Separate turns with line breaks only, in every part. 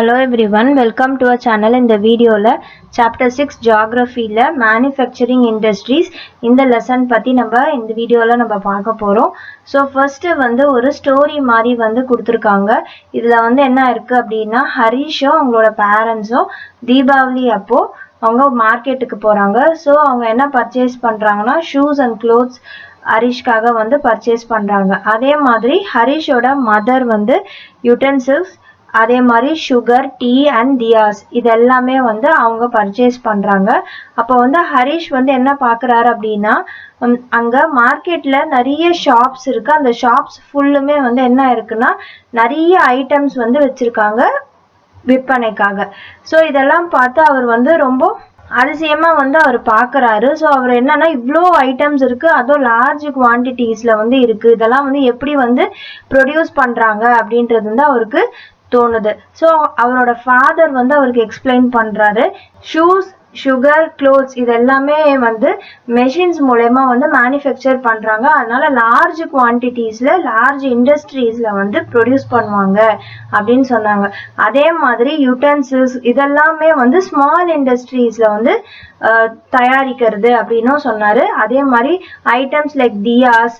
Hello everyone, welcome to our channel. In the video la chapter 6 geography la manufacturing industries இந்த lesson பத்தி நம்ம இந்த வீடியோல நம்ம பார்க்க போறோம். So first வந்து ஒரு ஸ்டோரி மாதிரி வந்து கொடுத்திருக்காங்க. இதுல வந்து என்ன இருக்கு அப்படினா ஹரிஷும் அவங்களோட பேரண்ட்ஸும் தீபாவளி அப்போ அவங்க மார்க்கெட்டுக்கு போறாங்க. So அவங்க என்ன பர்ச்சேஸ் பண்றாங்கன்னா shoes and clothes ஹரிஷ்காக வந்து பர்ச்சேஸ் பண்றாங்க. அதே மாதிரி ஹரிஷோட மதர் வந்து யூட்டென்சில்ஸ் அதே மாதிரி சுகர் டீ அண்ட் தியாஸ் இது எல்லாமே வந்து அவங்க பர்ச்சேஸ் பண்றாங்க. அப்போ வந்து ஹரிஷ் வந்து என்ன பாக்குறாரு அப்படின்னா அங்க மார்க்கெட்ல நிறைய ஷாப்ஸ் இருக்கு. அந்த ஷாப்ஸ் ஃபுல்லுமே வந்து என்ன இருக்குன்னா நிறைய ஐட்டம்ஸ் வந்து வச்சிருக்காங்க விற்பனைக்காக. ஸோ இதெல்லாம் பார்த்து அவர் வந்து ரொம்ப அதிசயமா வந்து அவர் பாக்குறாரு. ஸோ அவர் என்னன்னா இவ்வளோ ஐட்டம்ஸ் இருக்கு, அதுவும் லார்ஜ் குவான்டிட்டிஸ்ல வந்து இருக்கு, இதெல்லாம் வந்து எப்படி வந்து ப்ரொடியூஸ் பண்றாங்க அப்படின்றது வந்து அவருக்கு தோணுது. ஸோ அவரோட ஃபாதர் வந்து அவருக்கு எக்ஸ்பிளைன் பண்றாரு. ஷூஸ் சுகர் க்ளோத்ஸ் இது எல்லாமே வந்து மெஷின்ஸ் மூலமா வந்து மேனுஃபேக்சர் பண்றாங்க. அதனால லார்ஜ் குவான்டிட்டிஸ்ல லார்ஜ் இண்டஸ்ட்ரீஸ்ல வந்து ப்ரொடியூஸ் பண்ணுவாங்க அப்படின்னு சொன்னாங்க. அதே மாதிரி யூட்டென்சில்ஸ் இதெல்லாமே வந்து ஸ்மால் இண்டஸ்ட்ரீஸ்ல வந்து தயாரிக்கிறது அப்படின்னும் சொன்னாரு. அதே மாதிரி ஐட்டம்ஸ் லைக் தியாஸ்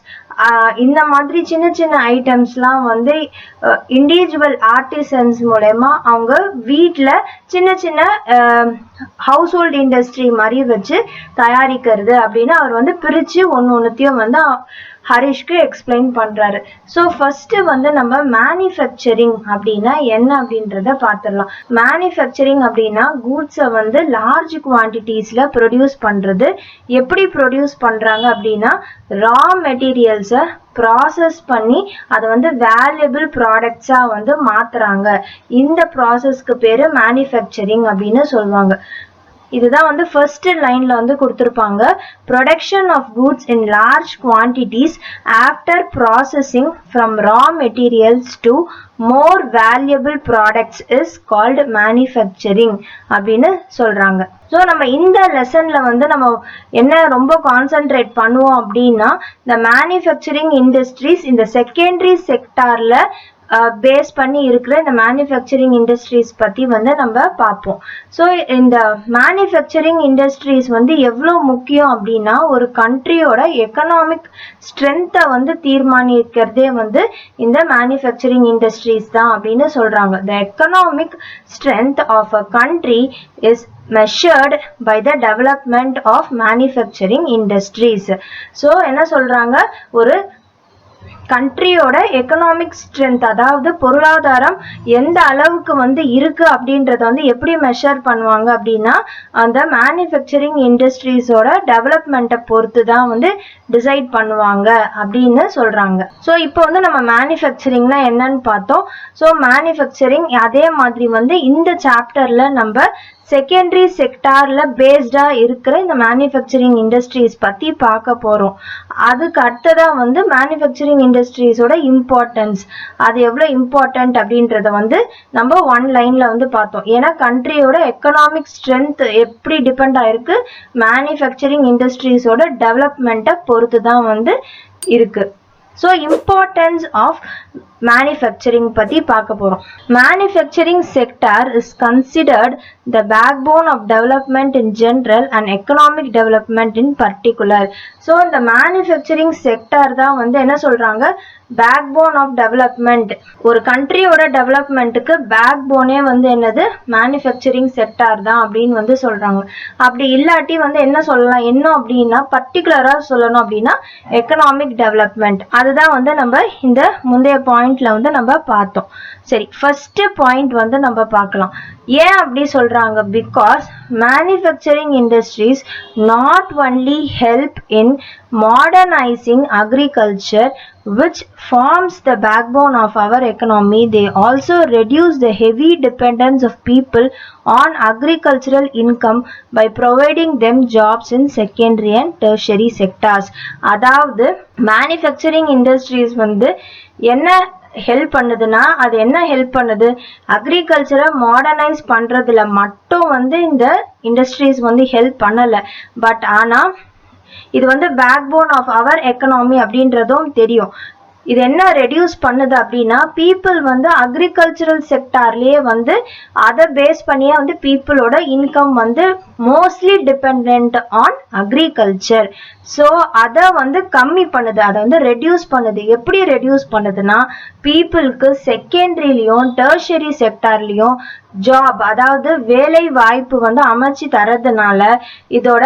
இந்த மாதிரி சின்ன சின்ன ஐட்டம்ஸ்லாம் வந்து இண்டிவிஜுவல் ஆர்டிசன்ஸ் மூலமா அவங்க வீட்டில் சின்ன சின்ன ஹவுஸ் ஹோல்ட் இண்டஸ்ட்ரி மாதிரி வச்சு தயாரிக்கிறது அப்படின்னு அவர் வந்து பிரித்து ஒன்றுத்தையும் வந்து ஹரிஷ்க்கு எக்ஸ்பிளைன் பண்றாரு. ஸோ ஃபர்ஸ்ட் வந்து நம்ம மேனுஃபேக்சரிங் அப்படின்னா என்ன அப்படின்றத பார்த்துடலாம். மேனுஃபேக்சரிங் அப்படின்னா கூட்ஸை வந்து லார்ஜ் குவான்டிட்டிஸ்ல ப்ரொடியூஸ் பண்றது. எப்படி ப்ரொடியூஸ் பண்றாங்க அப்படின்னா ரா மெட்டீரியல்ஸை ப்ராசஸ் பண்ணி அதை வந்து வேல்யூபிள் ப்ராடக்ட்ஸா வந்து மாத்துறாங்க. இந்த ப்ராசஸ்க்கு பேரு மேனுஃபேக்சரிங் அப்படின்னு சொல்லுவாங்க. இதுதான் வந்து ஃபர்ஸ்ட் லைன்ல வந்து கொடுத்திருப்பாங்க. Production of goods in large quantities after processing from raw materials to more valuable products is called manufacturing அப்படின்னு சொல்றாங்க. ஸோ நம்ம இந்த லெசன்ல வந்து நம்ம என்ன ரொம்ப கான்சென்ட்ரேட் பண்ணுவோம் அப்படின்னா இந்த மேனுஃபேக்சரிங் இண்டஸ்ட்ரீஸ் இந்த செகண்டரி செக்டார்ல பேஸ் பண்ணி இருக்கிற இந்த மேனுஃபேக்சரிங் இண்டஸ்ட்ரீஸ் பத்தி வந்து நம்ம பார்ப்போம். ஸோ இந்த மேனுஃபேக்சரிங் இண்டஸ்ட்ரீஸ் வந்து எவ்வளோ முக்கியம் அப்படின்னா ஒரு கண்ட்ரியோட எக்கனாமிக் ஸ்ட்ரென்த்தை வந்து தீர்மானிக்கிறதே வந்து இந்த மேனுஃபேக்சரிங் இண்டஸ்ட்ரீஸ் தான் அப்படின்னு சொல்றாங்க. The economic strength of a country is measured by the development of manufacturing industries. So என்ன சொல்றாங்க, ஒரு கண்ட்ரியோட எக்கனாமிக் ஸ்ட்ரென்த் அதாவது பொருளாதாரம் எந்த அளவுக்கு வந்து இருக்கு அப்படின்றத வந்து எப்படி மெஷர் பண்ணுவாங்க அப்படின்னா அந்த மேனுஃபேக்சரிங் இண்டஸ்ட்ரீஸோட டெவலப்மெண்ட்டை பொறுத்து தான் வந்து டிசைட் பண்ணுவாங்க அப்படின்னு சொல்றாங்க. ஸோ இப்போ வந்து நம்ம மேனுஃபேக்சரிங்னா என்னன்னு பார்த்தோம். ஸோ மேனுஃபேக்சரிங் அதே மாதிரி வந்து இந்த சாப்டர்ல நம்ம செகண்டரி செக்டார்ல பேஸ்டா இருக்கிற இந்த மேனுஃபேக்சரிங் இண்டஸ்ட்ரீஸ் பத்தி பார்க்க போறோம். அதுக்கு அடுத்ததா வந்து மேனுஃபேக்சரிங் இண்டஸ்ட்ரீஸோட இம்பார்ட்டன்ஸ் அது எவ்வளவு இம்பார்ட்டன்ட் அப்படின்றத வந்து நம்ம ஒன் லைன்ல வந்து பார்த்தோம். ஏன்னா கண்ட்ரியோட எக்கனாமிக் ஸ்ட்ரென்த் எப்படி டிபெண்ட் ஆயிருக்கு மேனுஃபேக்சரிங் இண்டஸ்ட்ரீஸோட டெவலப்மெண்ட்டை பொறுத்து தான் வந்து இருக்கு. ஸோ இம்பார்ட்டன்ஸ் ஆஃப் மேனுஃபேக்சரிங் பத்தி பார்க்க போறோம். Manufacturing sector is considered the backbone of development in general and economic development in particular. So இந்த மேனுஃபேக்சரிங் செக்டார் தான் வந்து என்ன சொல்றாங்க பேக் போன் ஆஃப் டெவலப்மெண்ட். ஒரு கண்ட்ரியோட டெவலப்மெண்ட்டுக்கு பேக் போனே வந்து என்னது மேனுஃபேக்சரிங் செக்டார் தான் அப்படின்னு வந்து சொல்றாங்க. அப்படி இல்லாட்டி வந்து என்ன சொல்லலாம், என்ன அப்படின்னா பர்டிகுலரா சொல்லணும் அப்படின்னா எக்கனாமிக் டெவலப்மெண்ட். அதுதான் வந்து நம்ம இந்த முந்தைய பாயிண்ட்ல வந்து நம்ம பார்த்தோம். சரி, ஃபர்ஸ்ட் பாயிண்ட் வந்து நம்ம பார்க்கலாம். ஏன் அப்படி சொல்றாங்க, because manufacturing industries not only help in modernising agriculture which forms the backbone of our economy, they also reduce the heavy dependence of people on agricultural income by providing them jobs in secondary and tertiary sectors. அதாவது manufacturing industries வந்து என்ன help பண்ணுதுன்னா அது என்ன help பண்ணுது, அக்ரிகல்ச்சரை modernise பண்றதுல மட்டும் வந்து இந்த இண்டஸ்ட்ரீஸ் வந்து ஹெல்ப் பண்ணல. பட் ஆனா இது வந்து backbone of our economy அப்படின்றதும் தெரியும். இது என்ன ரெடியூஸ் பண்ணுது அப்படின்னா பீப்புள் வந்து அக்ரிகல்ச்சரல் செக்டார்லயே வந்து அதை பேஸ் பண்ணியே வந்து பீப்புளோட இன்கம் வந்து mostly depend on agriculture. So அதை வந்து கம்மி பண்ணுது, அதை வந்து ரெடியூஸ் பண்ணுது. எப்படி ரெடியூஸ் பண்ணுதுன்னா பீப்புளுக்கு செகண்டரிலையும் டெர்ஷரி செக்டார்லயும் ஜாப், அதாவது வேலை வாய்ப்பு வந்து அமைச்சு தரதுனால இதோட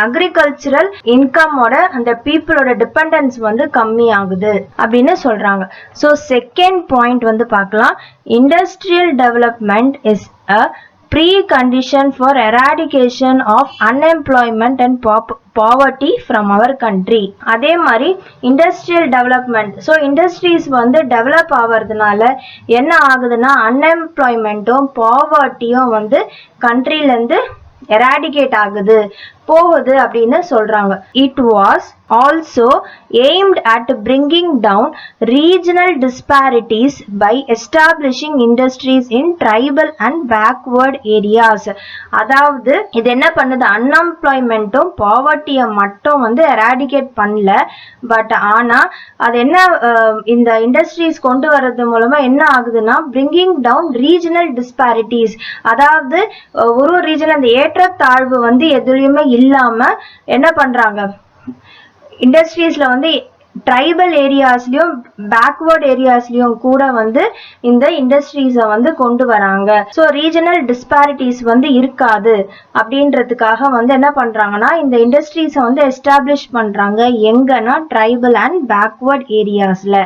அக்ரிகல்ச்சரல் இன்கமோட அந்த பீப்புளோட டிபெண்டன்ஸ் வந்து கம்மி ஆகுது அப்படின்னு சொல்றாங்க. ஸோ செகண்ட் பாயிண்ட் வந்து பார்க்கலாம். Industrial development is a precondition for eradication of unemployment and poverty from our country. அதே மாதிரி இண்டஸ்ட்ரியல் டெவலப்மெண்ட், ஸோ இண்டஸ்ட்ரீஸ் வந்து டெவலப் ஆகிறதுனால என்ன ஆகுதுன்னா அன்எம்ப்ளாய்மெண்ட்டும் பாவர்ட்டியும் வந்து கண்ட்ரிலேருந்து எராடிகேட் ஆகுது, போகுது அப்படின்னு சொல்றாங்க. It was also aimed at bringing down regional disparities by establishing industries in tribal and backward areas. அதாவது இது என்ன பண்ணுது, அன்எம்ப்ளாய்மெண்ட்டும் பாவர்ட்டியை மட்டும் வந்து எராடிகேட் பண்ணல, பட் ஆனா அது என்ன இந்த இண்டஸ்ட்ரீஸ் கொண்டு வர்றது மூலமா என்ன ஆகுதுன்னா bringing down regional disparities, அதாவது ஒரு ரீஜன் அந்த ஏற்றத்தாழ்வு வந்து எதுலயுமே இல்லாம என்ன பண்றாங்க, இண்டஸ்ட்ரீஸ்ல வந்து ட்ரைபல் ஏரியாஸ்லயும் பேக்வர்ட் ஏரியாஸ்லயும் கூட வந்து இந்த இண்டஸ்ட்ரீஸை வந்து கொண்டு வராங்க. ஸோ ரீஜனல் டிஸ்பாரிட்டிஸ் வந்து இருக்காது அப்படின்றதுக்காக வந்து என்ன பண்றாங்கன்னா இந்த இண்டஸ்ட்ரீஸை வந்து எஸ்டாப்ளிஷ் பண்றாங்க. எங்கன்னா ட்ரைபல் அண்ட் பேக்வர்ட் ஏரியாஸ்ல.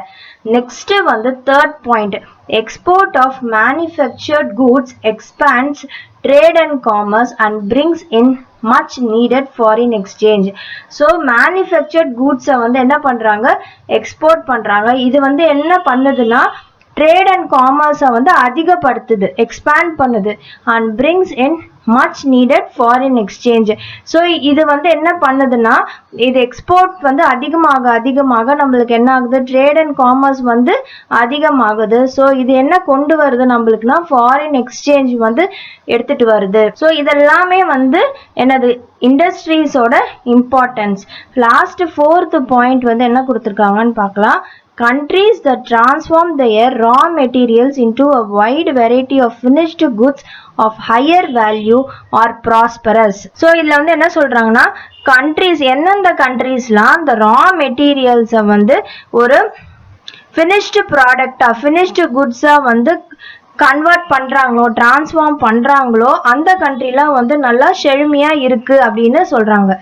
நெக்ஸ்ட் வந்து third point, export of manufactured goods expands trade and commerce and brings in much needed foreign exchange. So manufactured goods வந்து என்ன பண்றாங்க, எக்ஸ்போர்ட் பண்றாங்க. இது வந்து என்ன பண்ணுதுன்னா ட்ரேட் அண்ட் காமர்ஸை வந்து அதிகப்படுத்துது, எக்ஸ்பேண்ட் பண்ணுது, and brings in much needed foreign exchange. So இது வந்து என்ன பண்ணுதுன்னா இது எக்ஸ்போர்ட் வந்து அதிகமாக நம்மளுக்கு என்ன ஆகுது, ட்ரேட் அண்ட் காமர்ஸ் வந்து அதிகமாகுது. ஸோ இது என்ன கொண்டு வருது நம்மளுக்குன்னா ஃபாரின் எக்ஸ்சேஞ்ச் வந்து எடுத்துட்டு வருது. ஸோ இதெல்லாமே வந்து என்னது இண்டஸ்ட்ரீஸோட இம்பார்ட்டன்ஸ். லாஸ்ட் ஃபோர்த் பாயிண்ட் வந்து என்ன கொடுத்துருக்காங்கன்னு பார்க்கலாம். Countries that transform their raw materials into a wide variety of finished goods of higher value are prosperous. So இதுல வந்து என்ன சொல்றாங்கன்னா countries, எந்தெந்த கண்ட்ரீஸ்லாம் அந்த ரா மெட்டீரியல்ஸை வந்து ஒரு finished ப்ராடக்டா finished குட்ஸா வந்து கன்வெர்ட் பண்றாங்களோ டிரான்ஸ்ஃபார்ம் பண்றாங்களோ அந்த கண்ட்ரிலாம் வந்து நல்லா செழுமையா இருக்கு அப்படின்னு சொல்றாங்க.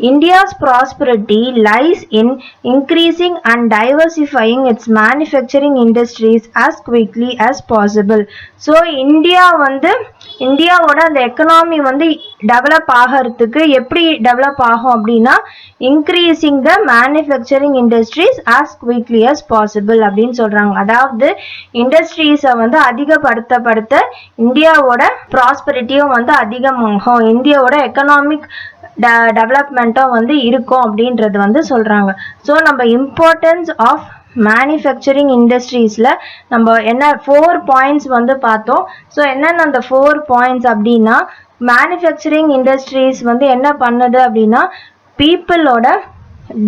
India's prosperity lies in increasing and diversifying its manufacturing industries as quickly as possible. So இந்தியாவோட அந்த எக்கனாமி வந்து டெவலப் ஆகிறதுக்கு எப்படி டெவலப் ஆகும் அப்படின்னா இன்க்ரீசிங் த manufacturing industries as quickly as possible அப்படின்னு சொல்றாங்க. அதாவது இண்டஸ்ட்ரீஸை வந்து அதிகப்படுத்த இந்தியாவோட ப்ராஸ்பரிட்டியும் வந்து அதிகமாகும், இந்தியாவோட எக்கனாமிக் டெவலப்மெண்ட்டும் வந்து இருக்கும் அப்படின்றது வந்து சொல்றாங்க. ஸோ நம்ம இம்பார்ட்டன்ஸ் ஆஃப் மேனுஃபேக்சரிங் இண்டஸ்ட்ரீஸ்ல நம்ம என்ன 4 பாயிண்ட்ஸ் வந்து பார்த்தோம். ஸோ என்னென்ன அந்த 4 பாயிண்ட்ஸ் அப்படின்னா மேனுஃபேக்சரிங் இண்டஸ்ட்ரீஸ் வந்து என்ன பண்ணுது அப்படின்னா பீப்புளோட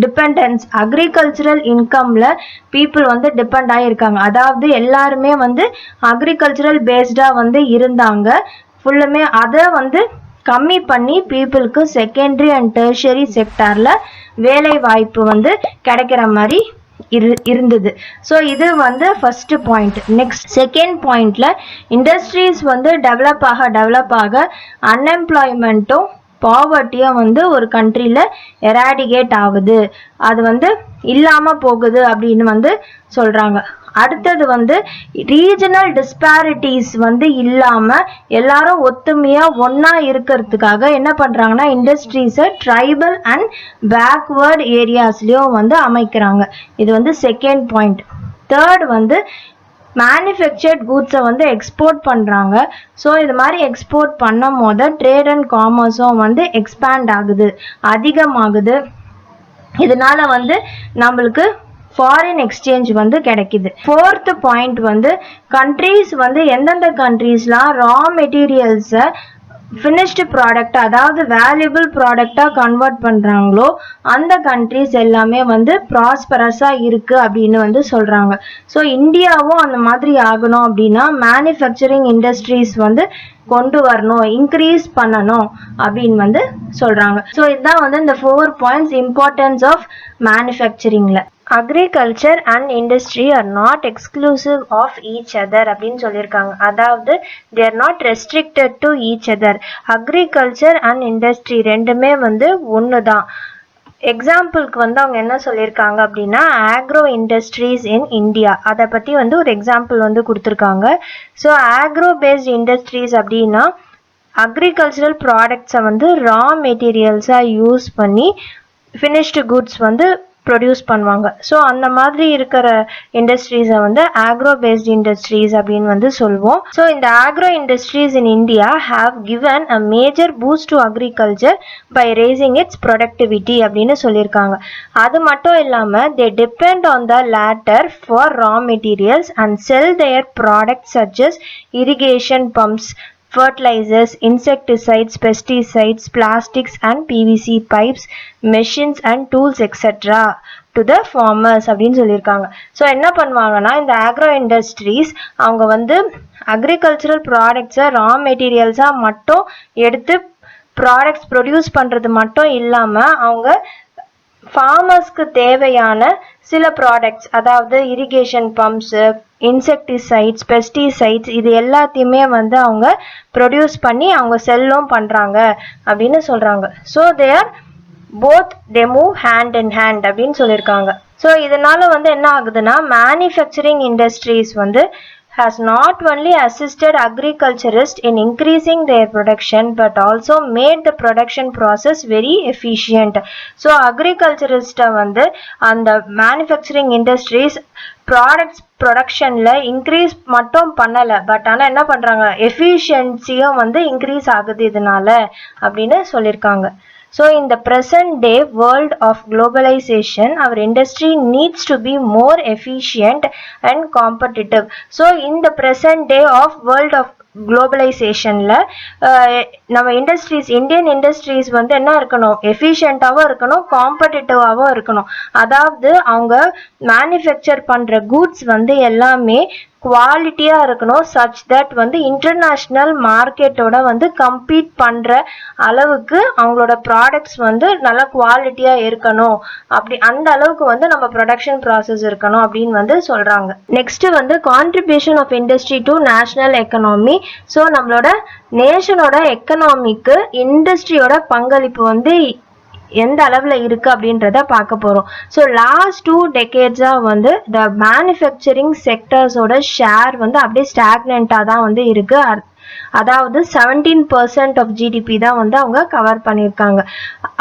டிபெண்டன்ஸ், அக்ரிகல்ச்சரல் இன்கம்ல பீப்புள் வந்து டிபெண்ட் ஆகியிருக்காங்க. அதாவது எல்லாருமே வந்து அக்ரிகல்ச்சரல் பேஸ்டா வந்து இருந்தாங்க, ஃபுல்லுமே அதை வந்து கம்மி பண்ணி பீப்புளுக்கு செகண்டரி அண்ட் டெர்ஷரி செக்டார்ல வேலை வாய்ப்பு வந்து கிடைக்கிற மாதிரி இருந்தது. ஸோ இது வந்து ஃபர்ஸ்ட் பாயிண்ட். நெக்ஸ்ட் செகண்ட் பாயிண்ட்ல இண்டஸ்ட்ரீஸ் வந்து டெவலப் ஆக அன்எம்ப்ளாய்மெண்ட்டும் பாவர்ட்டியும் வந்து ஒரு கண்ட்ரியில எராடிகேட் ஆகுது, அது வந்து இல்லாம போகுது அப்படின்னு வந்து சொல்றாங்க. அடுத்தது வந்து ரீஜனல் டிஸ்பாரிட்டிஸ் வந்து இல்லாம எல்லாரும் ஒத்துமையா ஒன்னா இருக்கிறதுக்காக என்ன பண்றாங்கன்னா இண்டஸ்ட்ரீஸை ட்ரைபல் அண்ட் பேக்வர்ட் ஏரியாஸ்லயும் வந்து அமைக்கிறாங்க. இது வந்து செகண்ட் பாயிண்ட். தேர்ட் வந்து மேனுஃபேக்சர்ட் கூட்ஸை வந்து எக்ஸ்போர்ட் பண்ணுறாங்க. ஸோ இது மாதிரி எக்ஸ்போர்ட் பண்ணும் போது ட்ரேட் அண்ட் காமர்ஸும் வந்து எக்ஸ்பேண்ட் ஆகுது, அதிகமாகுது. இதனால வந்து நம்மளுக்கு ஃபாரின் எக்ஸ்சேஞ்ச் வந்து கிடைக்குது. ஃபோர்த் பாயிண்ட் வந்து கண்ட்ரீஸ் வந்து எந்தெந்த கண்ட்ரீஸ்லாம் ரா மெட்டீரியல்ஸை ஃபினிஷ்டு ப்ராடக்ட் அதாவது வேல்யூபிள் ப்ராடக்டாக கன்வெர்ட் பண்ணுறாங்களோ அந்த கண்ட்ரிஸ் எல்லாமே வந்து ப்ராஸ்பரஸாக இருக்குது அப்படின்னு வந்து சொல்கிறாங்க. ஸோ இந்தியாவும் அந்த மாதிரி ஆகணும் அப்படின்னா மேனுஃபேக்சரிங் இண்டஸ்ட்ரீஸ் வந்து கொண்டு வரணும், இன்க்ரீஸ் பண்ணணும் அப்படின்னு வந்து சொல்கிறாங்க. ஸோ இதுதான் வந்து இந்த 4 பாயிண்ட்ஸ் இம்பார்ட்டன்ஸ் ஆஃப் மேனுஃபேக்சரிங்கில். Agriculture and industry are not exclusive of each other அப்படின்னு சொல்லியிருக்காங்க. அதாவது they are not restricted to each other. Agriculture and industry ரெண்டுமே வந்து ஒன்று தான். எக்ஸாம்பிளுக்கு வந்து அவங்க என்ன சொல்லியிருக்காங்க அப்படின்னா ஆக்ரோ இண்டஸ்ட்ரீஸ் இன் இந்தியா, அதை பற்றி வந்து ஒரு எக்ஸாம்பிள் வந்து கொடுத்துருக்காங்க. ஸோ ஆக்ரோ பேஸ்ட் இண்டஸ்ட்ரீஸ் அப்படின்னா அக்ரிகல்ச்சரல் ப்ராடக்ட்ஸை வந்து ரா மெட்டீரியல்ஸாக யூஸ் பண்ணி ஃபினிஷ்டு குட்ஸ் வந்து ப்ரொடியூஸ் பண்ணுவாங்க. ஸோ அந்த மாதிரி இருக்கிற இண்டஸ்ட்ரீஸை வந்து ஆக்ரோ பேஸ்ட் இண்டஸ்ட்ரீஸ் அப்படின்னு வந்து சொல்லுவோம். ஸோ இந்த agro industries in India have given a major boost to agriculture by raising its productivity அப்படின்னு சொல்லியிருக்காங்க. அது மட்டும் இல்லாமல் they depend on the latter for raw materials and sell their products such as irrigation pumps, fertilizers, insecticides, pesticides, plastics and PVC pipes, machines and tools etc. to the farmers அப்படின்னு சொல்லியிருக்காங்க. So என்ன பண்ணுவாங்கன்னா இந்த agro industries அவங்க வந்து agricultural ப்ராடக்ட்ஸை ரா மெட்டீரியல்ஸாக மட்டும் எடுத்து ப்ராடக்ட்ஸ் ப்ரொடியூஸ் பண்ணுறது மட்டும் இல்லாமல் அவங்க ஃபார்மர்ஸ்க்கு தேவையான சில ப்ராடக்ட்ஸ் அதாவது இரிகேஷன் பம்ப்ஸு, இன்செக்டிசைட்ஸ், பெஸ்டிசைட்ஸ் இது எல்லாத்தையுமே வந்து அவங்க ப்ரொடியூஸ் பண்ணி அவங்க செல்லும் பண்ணுறாங்க அப்படின்னு சொல்கிறாங்க. So they move hand in hand அப்படின்னு சொல்லியிருக்காங்க. ஸோ இதனால வந்து என்ன ஆகுதுன்னா மேனுஃபேக்சரிங் இண்டஸ்ட்ரீஸ் வந்து has not only assisted agriculturists in increasing their production but also made the production process very efficient. So agriculturist வந்து அந்த manufacturing industries ப்ராடக்ட்ஸ் ப்ரொடக்ஷனில் இன்க்ரீஸ் மட்டும் பண்ணலை, பட் ஆனால் என்ன பண்ணுறாங்க எஃபிஷியன்சியும் வந்து இன்க்ரீஸ் ஆகுது இதனால அப்படின்னு சொல்லியிருக்காங்க. So in the present day world of globalization, our industry needs to be more efficient and competitive. So in the present day of world of குளோபலைசேஷனில் நம்ம இண்டஸ்ட்ரீஸ் இந்தியன் இண்டஸ்ட்ரீஸ் வந்து என்ன இருக்கணும் எஃபிஷியண்ட்டாகவும் இருக்கணும், காம்படிட்டிவாகவும் இருக்கணும். அதாவது அவங்க மேனுஃபேக்சர் பண்ணுற கூட்ஸ் வந்து எல்லாமே குவாலிட்டியாக இருக்கணும், சச் தட் வந்து இன்டர்நேஷ்னல் மார்க்கெட்டோட வந்து கம்பீட் பண்ணுற அளவுக்கு அவங்களோட ப்ராடக்ட்ஸ் வந்து நல்லா குவாலிட்டியாக இருக்கணும். அப்படி அந்த அளவுக்கு வந்து நம்ம ப்ரொடக்ஷன் ப்ராசஸ் இருக்கணும் அப்படின்னு வந்து சொல்கிறாங்க. நெக்ஸ்ட்டு வந்து contribution of industry to national economy. So நம்மளோட நேஷனோட எக்கனாமிக்கு இண்டஸ்ட்ரியோட பங்களிப்பு வந்து எந்த அளவில் இருக்குது அப்படின்றத பார்க்க போகிறோம். ஸோ லாஸ்ட் 2 டெக்கேட்ஸாக வந்து த மேனுஃபேக்சரிங் செக்டர்ஸோட ஷேர் வந்து அப்படியே ஸ்டாக்னண்ட்டாக தான் வந்து இருக்குது. அதாவது 17% ஆஃப் ஜிடிபி தான் வந்து அவங்க கவர் பண்ணியிருக்காங்க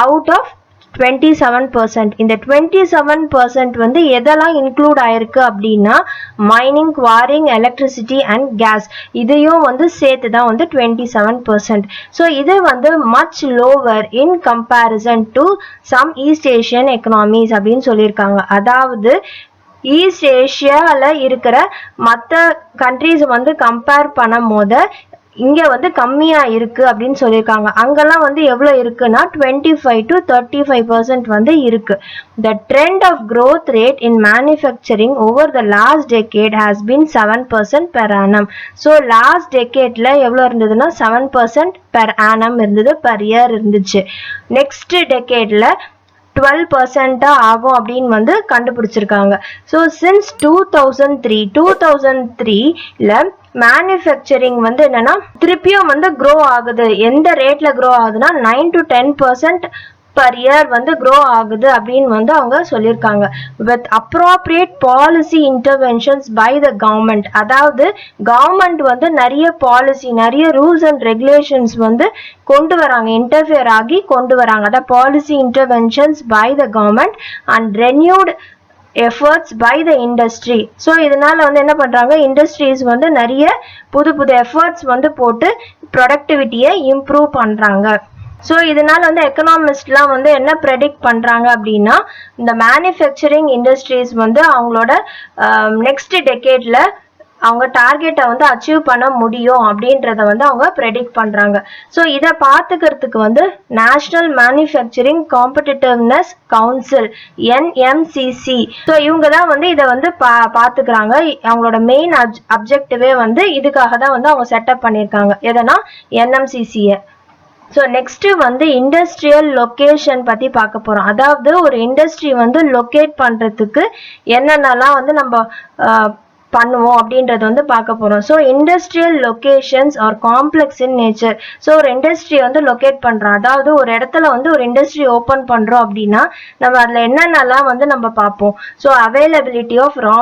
அவுட் ஆஃப் 27%. இந்த 27% வந்து எதெல்லாம் இன்க்ளூட் ஆயிருக்கு அப்படின்னா mining, quarrying, electricity and gas இதையும் வந்து சேர்த்து தான் வந்து 27%. ஸோ இது வந்து much lower in comparison to some East Asian economies அப்படின்னு சொல்லியிருக்காங்க. அதாவது ஈஸ்ட் ஏஷியாவில் இருக்கிற மற்ற கண்ட்ரிஸ் வந்து கம்பேர் பண்ணும் போது இங்கே வந்து கம்மியாக இருக்குது அப்படின்னு சொல்லியிருக்காங்க. அங்கெல்லாம் வந்து எவ்வளோ இருக்குன்னா 25 to 35% வந்து இருக்குது. The trend of growth rate in manufacturing over the last decade has been 7% per annum. So last decadeல எவ்வளோ இருந்ததுன்னா 7% per annum இருந்தது, per year இருந்துச்சு. நெக்ஸ்ட் டெக்கேடில் 12% ஆகும் அப்படின்னு வந்து கண்டுபிடிச்சிருக்காங்க. ஸோ சின்ஸ் 2003ல மேனுஃபேக்சரிங் வந்து என்னன்னா திருப்பியும் வந்து க்ரோ ஆகுது. எந்த ரேட்ல க்ரோ ஆகுதுன்னா 9 to 10% per year வந்து க்ரோ ஆகுது அப்படின்னு வந்து அவங்க சொல்லியிருக்காங்க. With appropriate policy interventions by the government. அதாவது கவர்மெண்ட் வந்து நிறைய பாலிசி, நிறைய ரூல்ஸ் அண்ட் ரெகுலேஷன்ஸ் வந்து கொண்டு வராங்க, இன்டர்ஃபியர் ஆகி கொண்டு வராங்க. அதான் policy interventions by the government and renewed efforts by the industry. So இதனால வந்து என்ன பண்ணுறாங்க இண்டஸ்ட்ரீஸ் வந்து நிறைய புது புது எஃபர்ட்ஸ் வந்து போட்டு ப்ரொடக்டிவிட்டியை இம்ப்ரூவ் பண்ணுறாங்க. ஸோ இதனால வந்து எக்கனாமிஸ்ட்லாம் வந்து என்ன ப்ரெடிக்ட் பண்ணுறாங்க அப்படின்னா இந்த மேனுஃபேக்சரிங் இண்டஸ்ட்ரீஸ் வந்து அவங்களோட நெக்ஸ்ட் டெக்கேடில் அவங்க டார்கெட்டை வந்து அச்சீவ் பண்ண முடியும் அப்படின்றத வந்து அவங்க ப்ரெடிக்ட் பண்றாங்க. ஸோ இதை பார்த்துக்கிறதுக்கு வந்து national manufacturing competitiveness council NMCC, so இவங்க தான் வந்து இதை வந்து பார்த்துக்கிறாங்க. அவங்களோட மெயின் அப்ஜெக்டிவே வந்து இதுக்காக தான் வந்து அவங்க செட்டப் பண்ணியிருக்காங்க. எதனா NMCC-யை. ஸோ நெக்ஸ்ட் வந்து இண்டஸ்ட்ரியல் லொக்கேஷன் பத்தி பார்க்க போறோம். அதாவது ஒரு இண்டஸ்ட்ரி வந்து லொக்கேட் பண்றதுக்கு என்னென்னலாம் வந்து நம்ம பண்ணுவோம் அப்படின்றது வந்து பார்க்க போறோம். So industrial locations are complex in nature. So ஒரு இண்டஸ்ட்ரி வந்து லொக்கேட் பண்றோம், அதாவது ஒரு இடத்துல வந்து ஒரு இண்டஸ்ட்ரி ஓப்பன் பண்றோம் அப்படின்னா நம்ம அதுல என்னென்னலாம் வந்து நம்ம பார்ப்போம். So availability of raw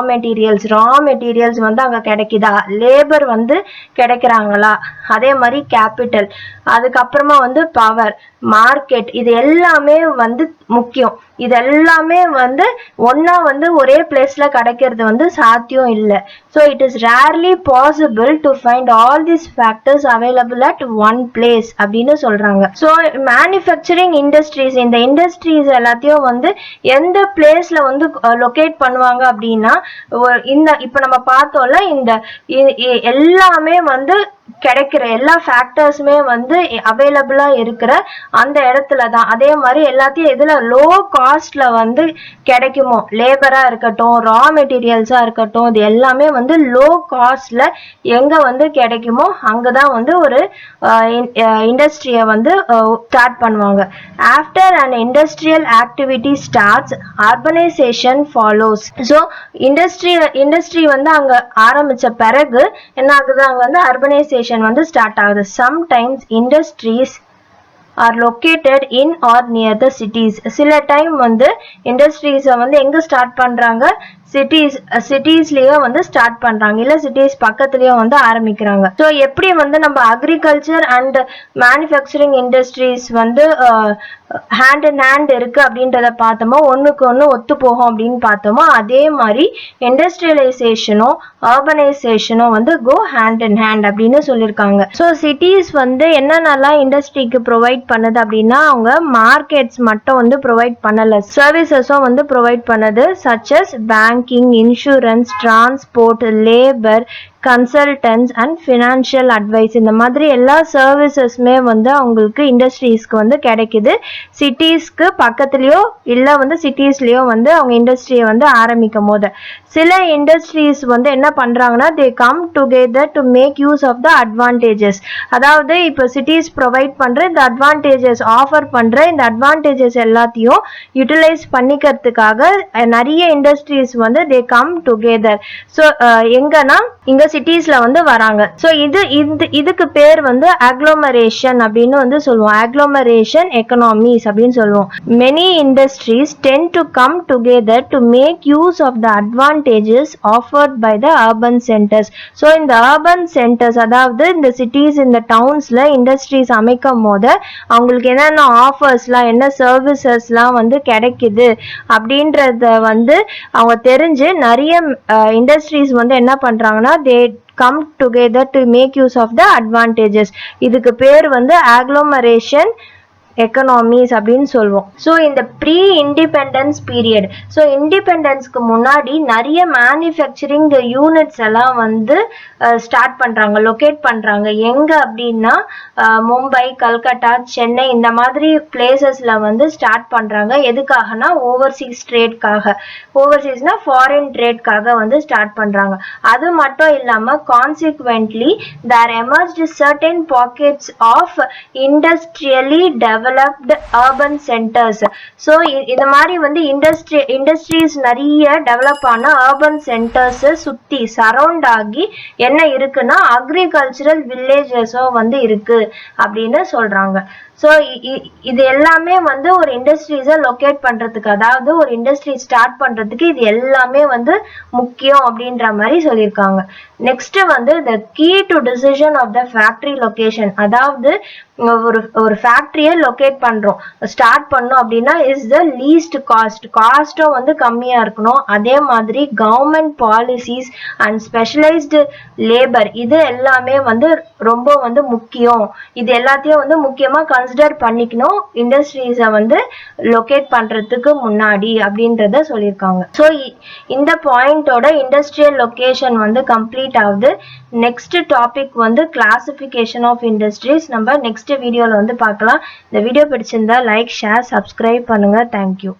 materials வந்து அங்க கிடைக்குதா, லேபர் வந்து கிடைக்கிறாங்களா, அதே மாதிரி கேபிட்டல், அதுக்கப்புறமா வந்து பவர், மார்க்கெட், இது எல்லாமே வந்து முக்கியம். இது எல்லாமே வந்து ஒன்னா வந்து ஒரே பிளேஸ்ல கிடைக்கிறது வந்து சாத்தியம் இல்லை. So it is rarely possible to find all these factors available at one place அப்படின்னு சொல்றாங்க. ஸோ மேனுஃபேக்சரிங் இண்டஸ்ட்ரீஸ், இந்த இண்டஸ்ட்ரீஸ் எல்லாத்தையும் வந்து எந்த பிளேஸ்ல வந்து லொகேட் பண்ணுவாங்க அப்படின்னா இந்த இப்ப நம்ம பார்த்தோம்ல இந்த எல்லாமே வந்து கிடைக்கிற எல்லா ஃபேக்டர்ஸுமே வந்து அவைலபிளா இருக்கிற அந்த இடத்துல தான். அதே மாதிரி எல்லாத்தையும் எதுல லோ காஸ்ட்ல வந்து கிடைக்குமோ, லேபரா இருக்கட்டும், ரா மெட்டீரியல்ஸா இருக்கட்டும், இது எல்லாமே வந்து லோ காஸ்ட்ல எங்க வந்து கிடைக்குமோ அங்கதான் வந்து ஒரு இண்டஸ்ட்ரியை வந்து ஸ்டார்ட் பண்ணுவாங்க. After and industrial activity starts, urbanisation follows. So industry வந்து அங்க ஆரம்பிச்ச பிறகு என்ன ஆகுது, அங்க வந்து அர்பனைசேஷன் வந்து ஸ்டார்ட் ஆகுது. Sometimes industries are located in or near the cities. சில டைம் வந்து இண்டஸ்ட்ரீஸை வந்து எங்க ஸ்டார்ட் பண்றாங்க, சிட்டிஸ்லயே வந்து ஸ்டார்ட் பண்றாங்க, இல்ல சிட்டிஸ் பக்கத்துலயும் வந்து ஆரம்பிக்கிறாங்க. ஸோ எப்படி வந்து நம்ம அக்ரிகல்ச்சர் அண்ட் மேனுஃபேக்சரிங் இண்டஸ்ட்ரீஸ் வந்து ஹேண்ட் இன் ஹேண்ட் இருக்கு அப்படின்றத பார்த்தோமோ, ஒண்ணுக்கு ஒண்ணு ஒத்து போகும் அப்படின்னு பார்த்தோமோ, அதே மாதிரி இண்டஸ்ட்ரியலைசேஷனும் அர்பனைசேஷனும் வந்து கோ ஹேண்ட் இன் ஹேண்ட் அப்படின்னு சொல்லியிருக்காங்க. ஸோ சிட்டிஸ் வந்து என்னென்னலாம் இண்டஸ்ட்ரிக்கு ப்ரொவைட் பண்ணுது அப்படின்னா, அவங்க மார்க்கெட்ஸ் மட்டும் வந்து ப்ரொவைட் பண்ணல, சர்வீசஸும் வந்து ப்ரொவைட் பண்ணுது. Such as banking, insurance, transport, labour, consultancy and financial advice, இந்த மாதிரி எல்லா சர்வீசஸ்மே வந்து அவங்களுக்கு இண்டஸ்ட்ரீஸ்க்கு வந்து கிடைக்குது. சிட்டிஸ்க்கு பக்கத்துலயோ இல்ல வந்து சிட்டிஸ்லயோ வந்து அவங்க இண்டஸ்ட்ரியை வந்து ஆரம்பிக்கும் போது சில இண்டஸ்ட்ரீஸ் வந்து என்ன பண்றாங்கன்னா, they come together to make use of the advantages. அதாவது இப்போ சிட்டிஸ் ப்ரொவைட் பண்ற இந்த அட்வான்டேஜஸ், ஆஃபர் பண்ற இந்த அட்வான்டேஜஸ் எல்லாத்தையும் யூட்டிலைஸ் பண்ணிக்கிறதுக்காக நிறைய இண்டஸ்ட்ரீஸ் வந்து தே கம் டுகெதர். ஸோ எங்கன்னா இங்க சிட்டிஸ்ல வந்து வராங்க. ஸோ இதுக்கு பேர் வந்து அக்ளோமரேஷன் அப்படின்னு வந்து சொல்லுவோம், அக்ளோமரேஷன் எக்கனாமிஸ் அப்படின்னு சொல்லுவோம். Many industries tend to come together to make use of the advantages afforded by the urban centres. So இந்த அர்பன் சென்டர்ஸ், அதாவது இந்த சிட்டிஸ், இந்த டவுன்ஸ்ல இண்டஸ்ட்ரீஸ் அமைக்கும் போது அவங்களுக்கு என்னென்ன ஆஃபர்ஸ்லாம், என்ன சர்வீசஸ்லாம் வந்து கிடைக்குது அப்படின்றத வந்து அவங்க தெரிஞ்சு நிறைய இண்டஸ்ட்ரீஸ் வந்து என்ன பண்றாங்கன்னா, they come together to make use of the advantages. இதுக்கு பேர் வந்து agglomeration எக்கனாமிஸ் அப்படின்னு சொல்லுவோம். ஸோ இந்த ப்ரீ இண்டிபெண்டன்ஸ் பீரியட், ஸோ இண்டிபெண்டன்ஸ்க்கு முன்னாடி நிறைய மேனுஃபேக்சரிங் யூனிட்ஸ் எல்லாம் வந்து ஸ்டார்ட் பண்றாங்க, லொக்கேட் பண்றாங்க. எங்க அப்படின்னா மும்பை, கல்கட்டா, சென்னை, இந்த மாதிரி பிளேசஸ்ல வந்து ஸ்டார்ட் பண்றாங்க. எதுக்காகனா ஓவர்சீஸ் ட்ரேட்காக, ஓவர்சீஸ்னா ஃபாரின் ட்ரேட்காக வந்து ஸ்டார்ட் பண்றாங்க. அது மட்டும் இல்லாம consequently there emerged certain pockets of industrially developed urban centers. So இந்த மாதிரி வந்து இண்டஸ்ட்ரீஸ் நிறைய டெவலப் ஆன urban centers சுத்தி சரௌண்ட் ஆகி என்ன இருக்குன்னா அக்ரிகல்ச்சரல் வில்லேஜஸும் வந்து இருக்கு அப்படின்னு சொல்றாங்க. ஸோ இது எல்லாமே வந்து ஒரு இண்டஸ்ட்ரீஸை லொக்கேட் பண்றதுக்கு, அதாவது ஒரு இண்டஸ்ட்ரி ஸ்டார்ட் பண்றதுக்கு இது எல்லாமே வந்து முக்கியம் அப்படின்ற மாதிரி சொல்லியிருக்காங்க. நெக்ஸ்ட் வந்து the key to decision of the factory location, அதாவது ஒரு ஃபேக்டரியை லொக்கேட் பண்றோம், ஸ்டார்ட் பண்ணோம் அப்படின்னா இஸ் த லீஸ்ட் காஸ்டும் வந்து கம்மியா இருக்கணும். அதே மாதிரி government policies and specialised labour, இது எல்லாமே வந்து ரொம்ப வந்து முக்கியம். இது எல்லாத்தையும் வந்து முக்கியமா கன்சிடர் பண்ணிக்கணும் இண்டஸ்ட்ரீஸை வந்து லொகேட் பண்ணுறதுக்கு முன்னாடி அப்படின்றத சொல்லியிருக்காங்க. ஸோ இந்த பாயிண்டோட இண்டஸ்ட்ரியல் லொகேஷன் வந்து கம்ப்ளீட் ஆகுது. நெக்ஸ்ட் டாபிக் வந்து கிளாசிஃபிகேஷன் ஆஃப் இண்டஸ்ட்ரீஸ் நம்ம நெக்ஸ்ட் வீடியோவில் வந்து பார்க்கலாம். இந்த வீடியோ பிடிச்சிருந்தா லைக், ஷேர், சப்ஸ்கிரைப் பண்ணுங்கள். தேங்க்யூ.